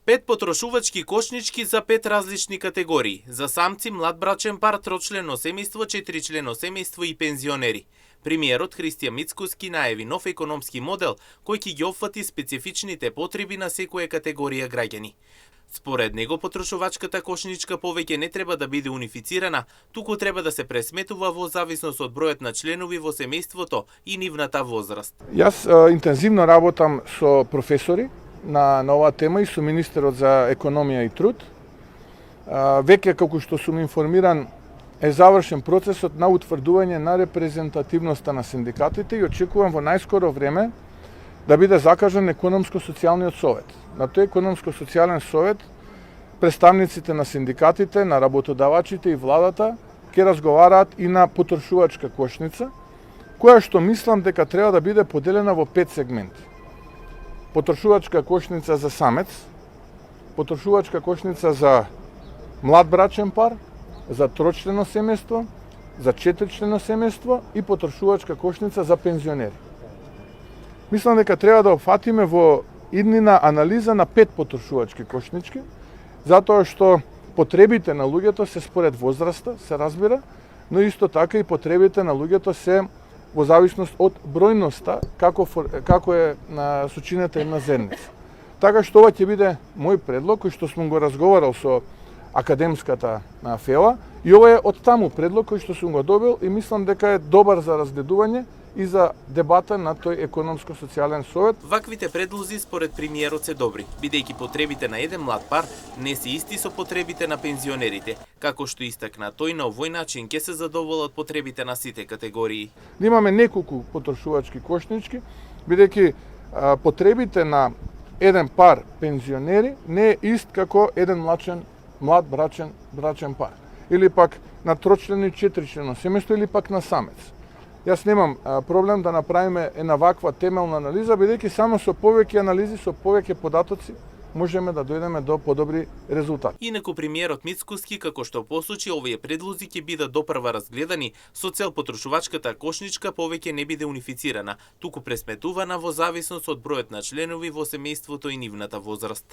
5 потрошувачки кошнички за 5 различни категории. За самци, млад брачен пар, трочлено семејство, 4члено семејство и пензионери. Премиерот Христијан Мицкоски најави нов економски модел кој ќе ги опфати специфичните потреби на секоја категорија граѓани. Според него, потрошувачката кошничка повеќе не треба да биде унифицирана, туку треба да се пресметува во зависност од бројот на членови во семејството и нивната возраст. Јас интензивно работам со професори на оваа тема и со министерот за економија и труд. Веќе, како што сум информиран, е завршен процесот на утврдување на репрезентативноста на синдикатите и очекувам во најскоро време да биде закажан економско-социјалниот совет. На тој економско-социјален совет представниците на синдикатите, на работодавачите и владата ќе разговараат и на потрошувачка кошница, која што мислам дека треба да биде поделена во 5 сегменти. Потрошувачка кошница за самец, потрошувачка кошница за млад брачен пар, за трочлено семејство, за 4члено семејство и потрошувачка кошница за пензионери. Мислам дека треба да опфатиме во иднина анализа на 5 потрошувачки кошнички, затоа што потребите на луѓето се според возраста, се разбира, но исто така и потребите на луѓето се во зависност од бројноста како е на сочината им на зерница. Така што ова ќе биде мој предлог кој што сум го разговарал со академската фела и ова е од таму предлог кој што сум го добил и мислам дека е добар за разгледување и за дебата на тој економско-социјален совет. Ваквите предлози според премиерот се добри, бидејќи потребите на еден млад пар не се исти со потребите на пензионерите, како што истакна тој, на овој начин ќе се задоволат потребите на сите категории. Имаме неколку потрошувачки кошнички, бидејќи потребите на еден пар пензионери не е ист како еден млад брачен пар. Или пак на трочлено и 4члено семејство, или пак на самец. Јас немам проблем да направиме една ваква темелна анализа, бидејќи само со повеќе анализи, со повеќе податоци, можеме да дојдеме до подобри резултати. Инаку премиерот Мицкоски, како што посочи, овие предлози ќе бидат допрва разгледани со цел потрошувачката кошничка повеќе не биде унифицирана, туку пресметувана во зависност од бројот на членови во семејството и нивната возраст.